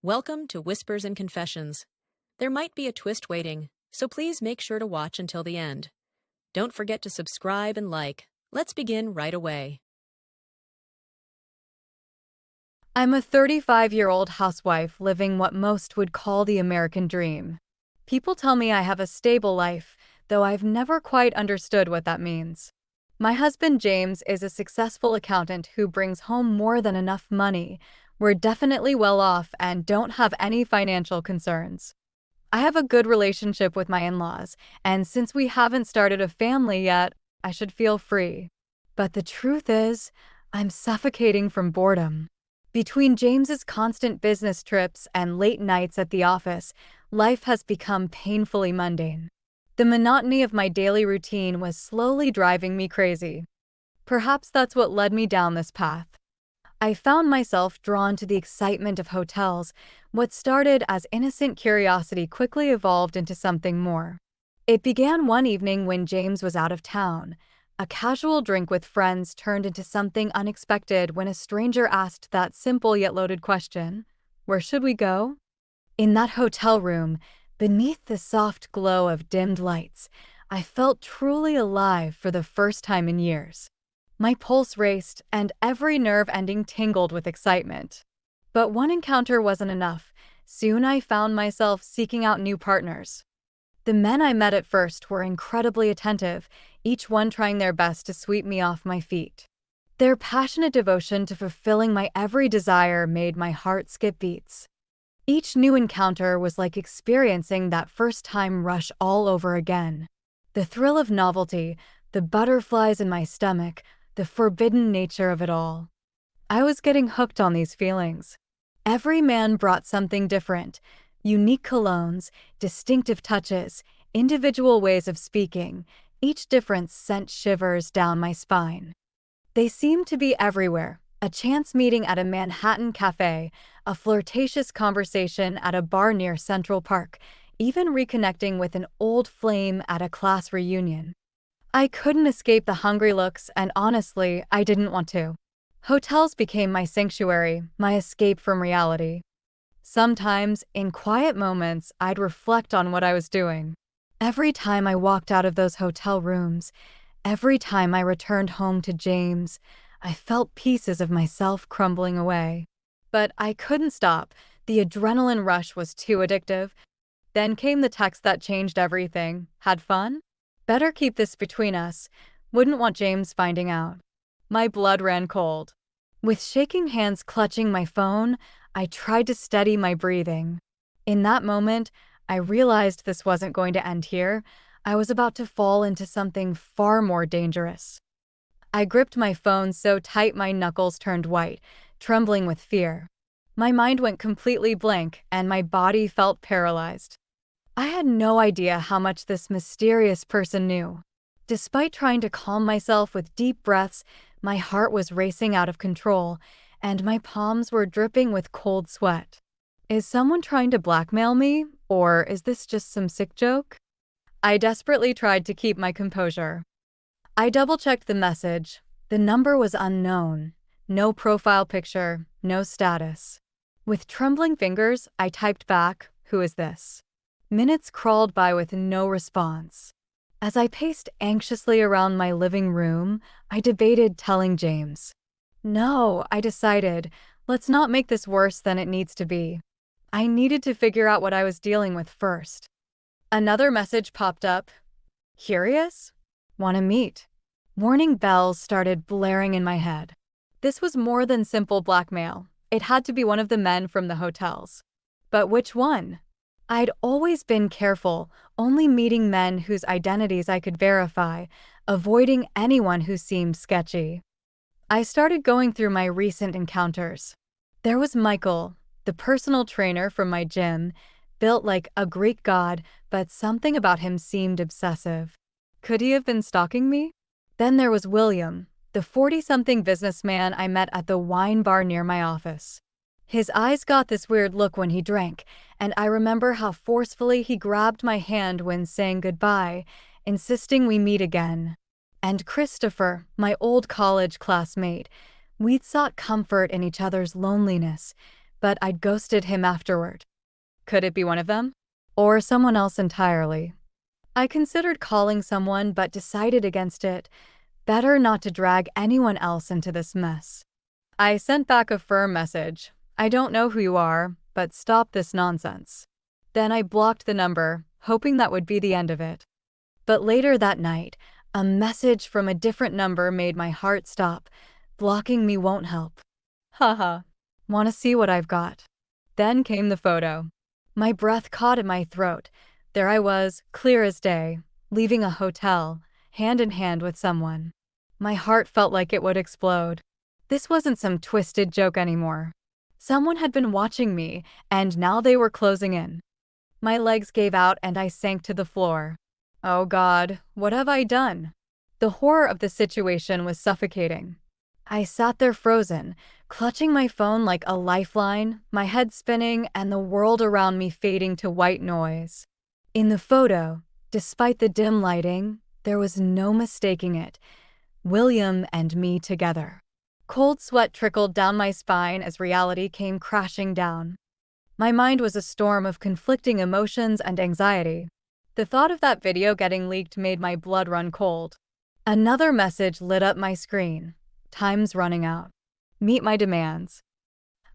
Welcome to Whispers and Confessions. There might be a twist waiting, so please make sure to watch until the end. Don't forget to subscribe and like. Let's begin right away. I'm a 35-year-old housewife living what most would call the American dream. People tell me I have a stable life, though I've never quite understood what that means. My husband James is a successful accountant who brings home more than enough money. We're definitely well off and don't have any financial concerns. I have a good relationship with my in-laws, and since we haven't started a family yet, I should feel free. But the truth is, I'm suffocating from boredom. Between James's constant business trips and late nights at the office, life has become painfully mundane. The monotony of my daily routine was slowly driving me crazy. Perhaps that's what led me down this path. I found myself drawn to the excitement of hotels. What started as innocent curiosity quickly evolved into something more. It began one evening when James was out of town. A casual drink with friends turned into something unexpected when a stranger asked that simple yet loaded question, "Where should we go?" In that hotel room, beneath the soft glow of dimmed lights, I felt truly alive for the first time in years. My pulse raced, and every nerve ending tingled with excitement. But one encounter wasn't enough. Soon I found myself seeking out new partners. The men I met at first were incredibly attentive, each one trying their best to sweep me off my feet. Their passionate devotion to fulfilling my every desire made my heart skip beats. Each new encounter was like experiencing that first-time rush all over again. The thrill of novelty, the butterflies in my stomach, the forbidden nature of it all. I was getting hooked on these feelings. Every man brought something different, unique colognes, distinctive touches, individual ways of speaking. Each difference sent shivers down my spine. They seemed to be everywhere. A chance meeting at a Manhattan cafe, a flirtatious conversation at a bar near Central Park, even reconnecting with an old flame at a class reunion. I couldn't escape the hungry looks, and honestly, I didn't want to. Hotels became my sanctuary, my escape from reality. Sometimes, in quiet moments, I'd reflect on what I was doing. Every time I walked out of those hotel rooms, every time I returned home to James, I felt pieces of myself crumbling away. But I couldn't stop. The adrenaline rush was too addictive. Then came the text that changed everything. Had fun? Better keep this between us. Wouldn't want James finding out. My blood ran cold. With shaking hands clutching my phone, I tried to steady my breathing. In that moment, I realized this wasn't going to end here. I was about to fall into something far more dangerous. I gripped my phone so tight my knuckles turned white, trembling with fear. My mind went completely blank, and my body felt paralyzed. I had no idea how much this mysterious person knew. Despite trying to calm myself with deep breaths, my heart was racing out of control, and my palms were dripping with cold sweat. Is someone trying to blackmail me, or is this just some sick joke? I desperately tried to keep my composure. I double-checked the message. The number was unknown. No profile picture, no status. With trembling fingers, I typed back, "Who is this?" Minutes crawled by with no response. As I paced anxiously around my living room, I debated telling James. No, I decided, let's not make this worse than it needs to be. I needed to figure out what I was dealing with first. Another message popped up. Curious? Want to meet? Warning bells started blaring in my head. This was more than simple blackmail. It had to be one of the men from the hotels. But which one? I'd always been careful, only meeting men whose identities I could verify, avoiding anyone who seemed sketchy. I started going through my recent encounters. There was Michael, the personal trainer from my gym, built like a Greek god, but something about him seemed obsessive. Could he have been stalking me? Then there was William, the 40-something businessman I met at the wine bar near my office. His eyes got this weird look when he drank, and I remember how forcefully he grabbed my hand when saying goodbye, insisting we meet again. And Christopher, my old college classmate, we'd sought comfort in each other's loneliness, but I'd ghosted him afterward. Could it be one of them? Or someone else entirely? I considered calling someone but decided against it. Better not to drag anyone else into this mess. I sent back a firm message. I don't know who you are, but stop this nonsense. Then I blocked the number, hoping that would be the end of it. But later that night, a message from a different number made my heart stop. Blocking me won't help. Haha. Wanna see what I've got? Then came the photo. My breath caught in my throat. There I was, clear as day, leaving a hotel, hand in hand with someone. My heart felt like it would explode. This wasn't some twisted joke anymore. Someone had been watching me, and now they were closing in. My legs gave out and I sank to the floor. Oh God, what have I done? The horror of the situation was suffocating. I sat there frozen, clutching my phone like a lifeline, my head spinning and the world around me fading to white noise. In the photo, despite the dim lighting, there was no mistaking it. William and me together. Cold sweat trickled down my spine as reality came crashing down. My mind was a storm of conflicting emotions and anxiety. The thought of that video getting leaked made my blood run cold. Another message lit up my screen. Time's running out. Meet my demands.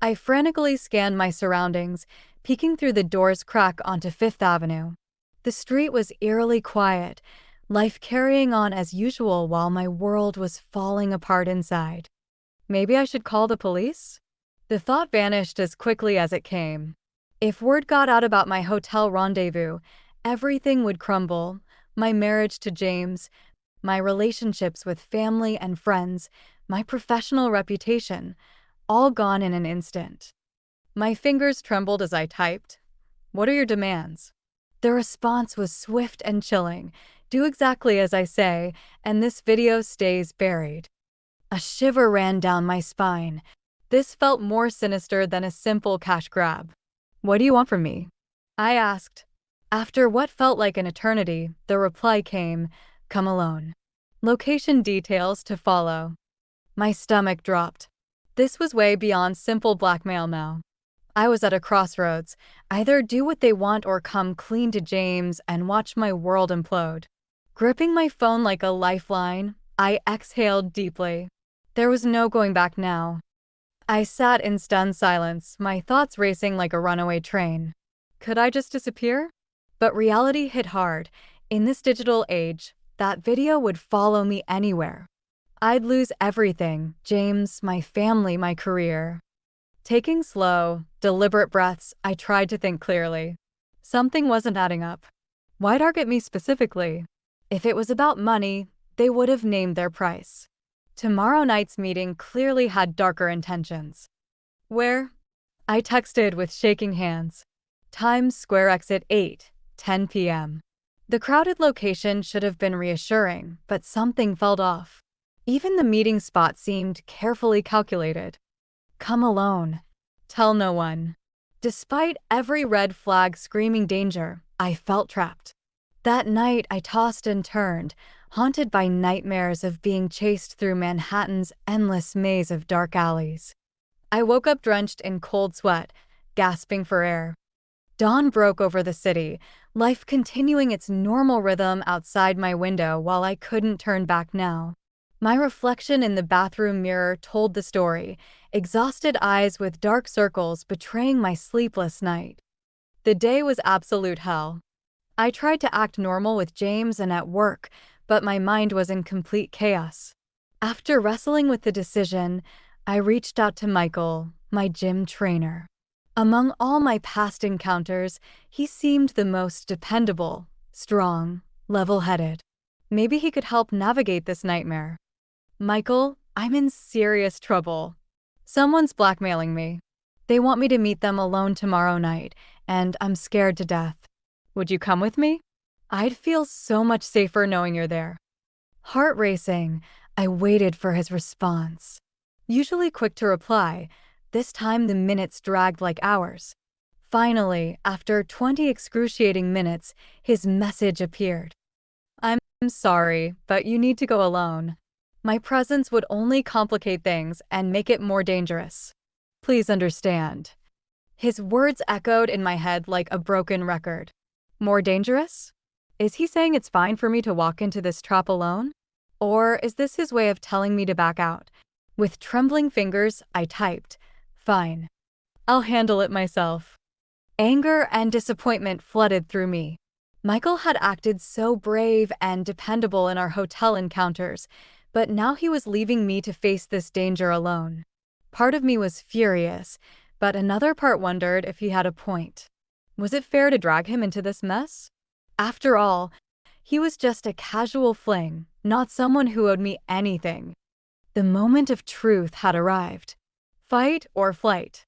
I frantically scanned my surroundings, peeking through the door's crack onto Fifth Avenue. The street was eerily quiet, life carrying on as usual while my world was falling apart inside. Maybe I should call the police? The thought vanished as quickly as it came. If word got out about my hotel rendezvous, everything would crumble. My marriage to James, my relationships with family and friends, my professional reputation, all gone in an instant. My fingers trembled as I typed. What are your demands? The response was swift and chilling. Do exactly as I say, and this video stays buried. A shiver ran down my spine. This felt more sinister than a simple cash grab. What do you want from me? I asked. After what felt like an eternity, the reply came, come alone. Location details to follow. My stomach dropped. This was way beyond simple blackmail now. I was at a crossroads. Either do what they want or come clean to James and watch my world implode. Gripping my phone like a lifeline, I exhaled deeply. There was no going back now. I sat in stunned silence, my thoughts racing like a runaway train. Could I just disappear? But reality hit hard. In this digital age, that video would follow me anywhere. I'd lose everything, James, my family, my career. Taking slow, deliberate breaths, I tried to think clearly. Something wasn't adding up. Why target me specifically? If it was about money, they would have named their price. Tomorrow night's meeting clearly had darker intentions. Where? I texted with shaking hands. Times Square exit 8:10 p.m. The crowded location should have been reassuring, but something felt off. Even the meeting spot seemed carefully calculated. Come alone. Tell no one. Despite every red flag screaming danger, I felt trapped. That night I tossed and turned, haunted by nightmares of being chased through Manhattan's endless maze of dark alleys. I woke up drenched in cold sweat, gasping for air. Dawn broke over the city, life continuing its normal rhythm outside my window while I couldn't turn back now. My reflection in the bathroom mirror told the story, exhausted eyes with dark circles betraying my sleepless night. The day was absolute hell. I tried to act normal with James and at work, but my mind was in complete chaos. After wrestling with the decision, I reached out to Michael, my gym trainer. Among all my past encounters, he seemed the most dependable, strong, level-headed. Maybe he could help navigate this nightmare. Michael, I'm in serious trouble. Someone's blackmailing me. They want me to meet them alone tomorrow night, and I'm scared to death. Would you come with me? I'd feel so much safer knowing you're there. Heart racing, I waited for his response. Usually quick to reply, this time the minutes dragged like hours. Finally, after 20 excruciating minutes, his message appeared. I'm sorry, but you need to go alone. My presence would only complicate things and make it more dangerous. Please understand. His words echoed in my head like a broken record. More dangerous? Is he saying it's fine for me to walk into this trap alone? Or is this his way of telling me to back out? With trembling fingers, I typed, "Fine. I'll handle it myself." Anger and disappointment flooded through me. Michael had acted so brave and dependable in our hotel encounters, but now he was leaving me to face this danger alone. Part of me was furious, but another part wondered if he had a point. Was it fair to drag him into this mess? After all, he was just a casual fling, not someone who owed me anything. The moment of truth had arrived. Fight or flight.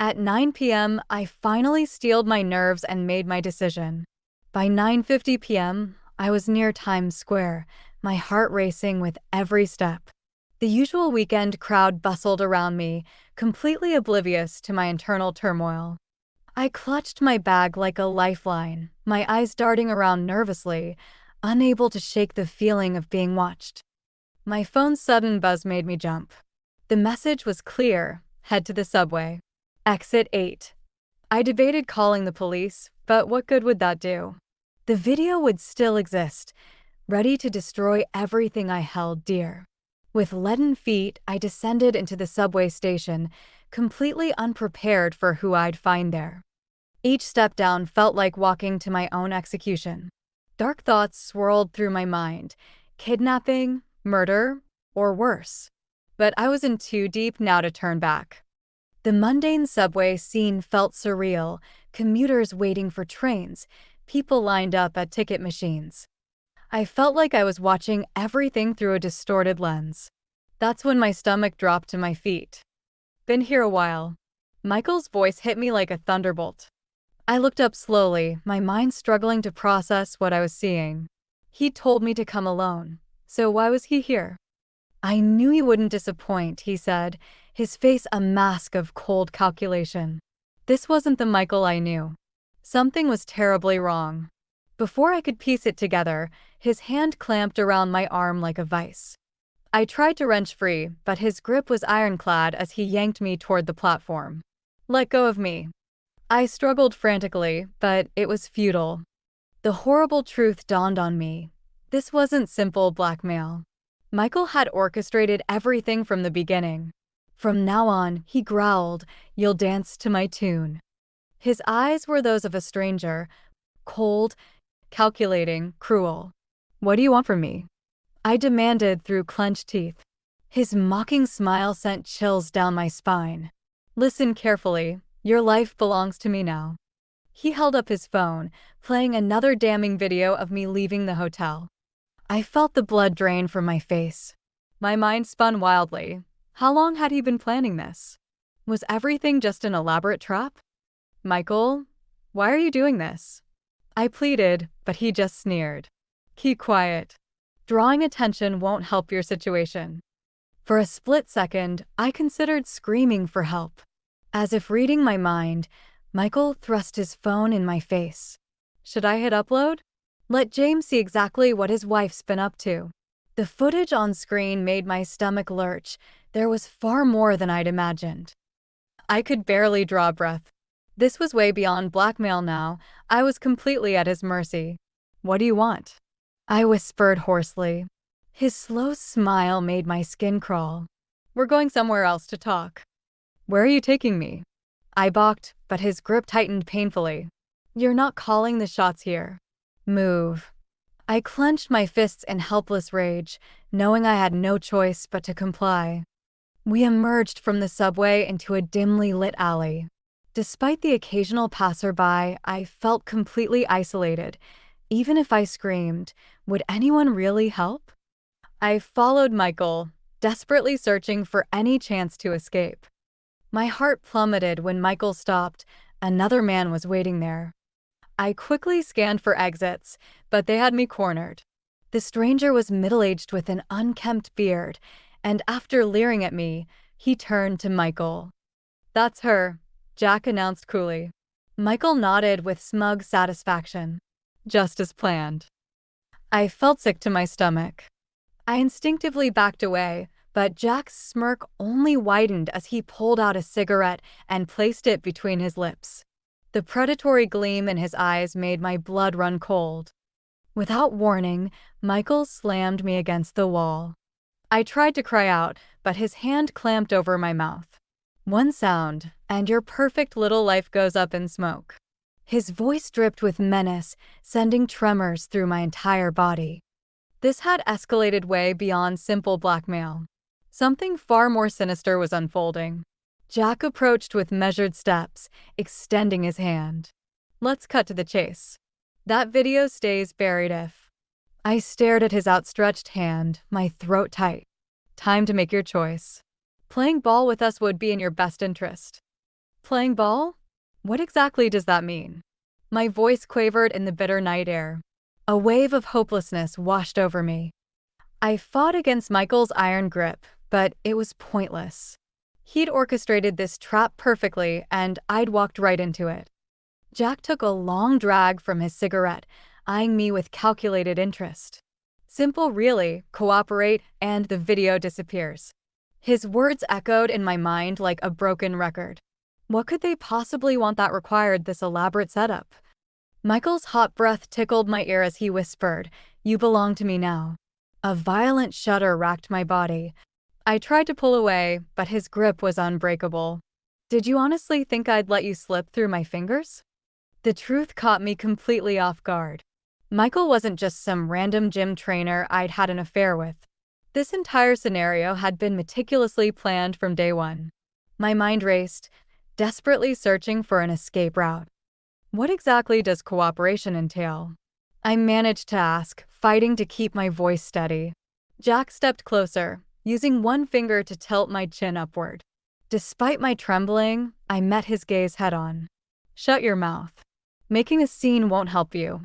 At 9 p.m., I finally steeled my nerves and made my decision. By 9:50 p.m., I was near Times Square, my heart racing with every step. The usual weekend crowd bustled around me, completely oblivious to my internal turmoil. I clutched my bag like a lifeline, my eyes darting around nervously, unable to shake the feeling of being watched. My phone's sudden buzz made me jump. The message was clear: head to the subway. Exit 8. I debated calling the police, but what good would that do? The video would still exist, ready to destroy everything I held dear. With leaden feet, I descended into the subway station, completely unprepared for who I'd find there. Each step down felt like walking to my own execution. Dark thoughts swirled through my mind: kidnapping, murder, or worse. But I was in too deep now to turn back. The mundane subway scene felt surreal: commuters waiting for trains, people lined up at ticket machines. I felt like I was watching everything through a distorted lens. That's when my stomach dropped to my feet. "Been here a while." Michael's voice hit me like a thunderbolt. I looked up slowly, my mind struggling to process what I was seeing. He'd told me to come alone, so why was he here? "I knew you wouldn't disappoint," he said, his face a mask of cold calculation. This wasn't the Michael I knew. Something was terribly wrong. Before I could piece it together, his hand clamped around my arm like a vice. I tried to wrench free, but his grip was ironclad as he yanked me toward the platform. "Let go of me." I struggled frantically, but it was futile. The horrible truth dawned on me. This wasn't simple blackmail. Michael had orchestrated everything from the beginning. From now on, he growled, "You'll dance to my tune." His eyes were those of a stranger, cold, calculating, cruel. "What do you want from me?" I demanded through clenched teeth. His mocking smile sent chills down my spine. "Listen carefully. Your life belongs to me now." He held up his phone, playing another damning video of me leaving the hotel. I felt the blood drain from my face. My mind spun wildly. How long had he been planning this? Was everything just an elaborate trap? "Michael, why are you doing this?" I pleaded, but he just sneered. "Keep quiet. Drawing attention won't help your situation." For a split second, I considered screaming for help. As if reading my mind, Michael thrust his phone in my face. Should I hit upload? Let James see exactly what his wife's been up to. The footage on screen made my stomach lurch. There was far more than I'd imagined. I could barely draw a breath. This was way beyond blackmail now. I was completely at his mercy. "What do you want?" I whispered hoarsely. His slow smile made my skin crawl. "We're going somewhere else to talk." "Where are you taking me?" I balked, but his grip tightened painfully. "You're not calling the shots here. Move." I clenched my fists in helpless rage, knowing I had no choice but to comply. We emerged from the subway into a dimly lit alley. Despite the occasional passerby, I felt completely isolated. Even if I screamed, would anyone really help? I followed Michael, desperately searching for any chance to escape. My heart plummeted when Michael stopped. Another man was waiting there. I quickly scanned for exits, but they had me cornered. The stranger was middle-aged with an unkempt beard, and after leering at me, he turned to Michael. "That's her," Jack announced coolly. Michael nodded with smug satisfaction. "Just as planned." I felt sick to my stomach. I instinctively backed away, But Jack's smirk only widened as he pulled out a cigarette and placed it between his lips. The predatory gleam in his eyes made my blood run cold. Without warning, Michael slammed me against the wall. I tried to cry out, but his hand clamped over my mouth. One sound, and your perfect little life goes up in smoke. His voice dripped with menace, sending tremors through my entire body. This had escalated way beyond simple blackmail. Something far more sinister was unfolding. Jack approached with measured steps, extending his hand. Let's cut to the chase. That video stays buried if. I stared at his outstretched hand, my throat tight. Time to make your choice. Playing ball with us would be in your best interest. Playing ball? What exactly does that mean? My voice quavered in the bitter night air. A wave of hopelessness washed over me. I fought against Michael's iron grip, but it was pointless. He'd orchestrated this trap perfectly, and I'd walked right into it. Jack took a long drag from his cigarette, eyeing me with calculated interest. Simple really, cooperate, and the video disappears. His words echoed in my mind like a broken record. What could they possibly want that required this elaborate setup? Michael's hot breath tickled my ear as he whispered, "You belong to me now." A violent shudder racked my body. I tried to pull away, but his grip was unbreakable. Did you honestly think I'd let you slip through my fingers? The truth caught me completely off guard. Michael wasn't just some random gym trainer I'd had an affair with. This entire scenario had been meticulously planned from day one. My mind raced, desperately searching for an escape route. What exactly does cooperation entail? I managed to ask, fighting to keep my voice steady. Jack stepped closer, using one finger to tilt my chin upward. Despite my trembling, I met his gaze head-on. Shut your mouth. Making a scene won't help you.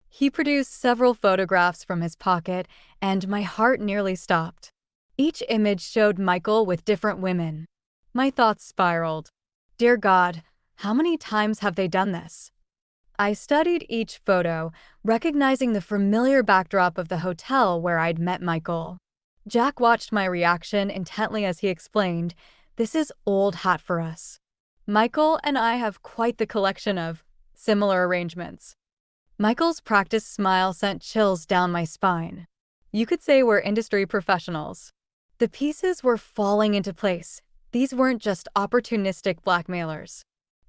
He produced several photographs from his pocket, and my heart nearly stopped. Each image showed Michael with different women. My thoughts spiraled. Dear God, how many times have they done this? I studied each photo, recognizing the familiar backdrop of the hotel where I'd met Michael. Jack watched my reaction intently as he explained, "This is old hat for us. Michael and I have quite the collection of similar arrangements." Michael's practiced smile sent chills down my spine. You could say we're industry professionals. The pieces were falling into place. These weren't just opportunistic blackmailers.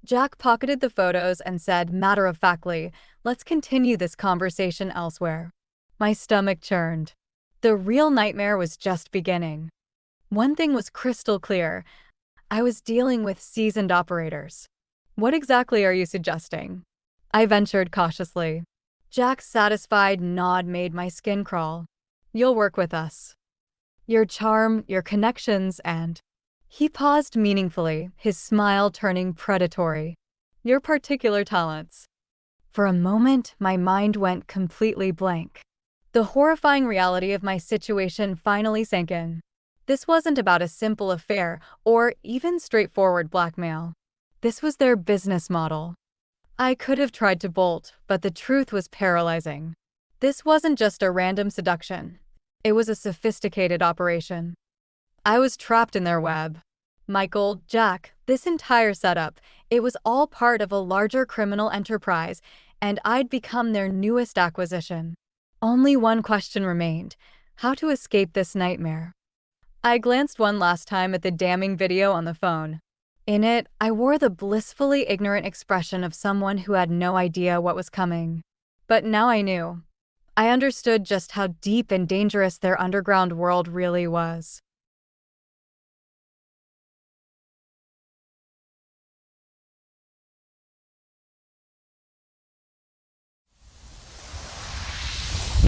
Jack pocketed the photos and said matter-of-factly, "Let's continue this conversation elsewhere." My stomach churned. The real nightmare was just beginning. One thing was crystal clear. I was dealing with seasoned operators. What exactly are you suggesting? I ventured cautiously. Jack's satisfied nod made my skin crawl. You'll work with us. Your charm, your connections, and... He paused meaningfully, his smile turning predatory. Your particular talents. For a moment, my mind went completely blank. The horrifying reality of my situation finally sank in. This wasn't about a simple affair or even straightforward blackmail. This was their business model. I could have tried to bolt, but the truth was paralyzing. This wasn't just a random seduction. It was a sophisticated operation. I was trapped in their web. Michael, Jack, this entire setup, it was all part of a larger criminal enterprise, and I'd become their newest acquisition. Only one question remained: how to escape this nightmare. I glanced one last time at the damning video on the phone. In it, I wore the blissfully ignorant expression of someone who had no idea what was coming. But now I knew. I understood just how deep and dangerous their underground world really was.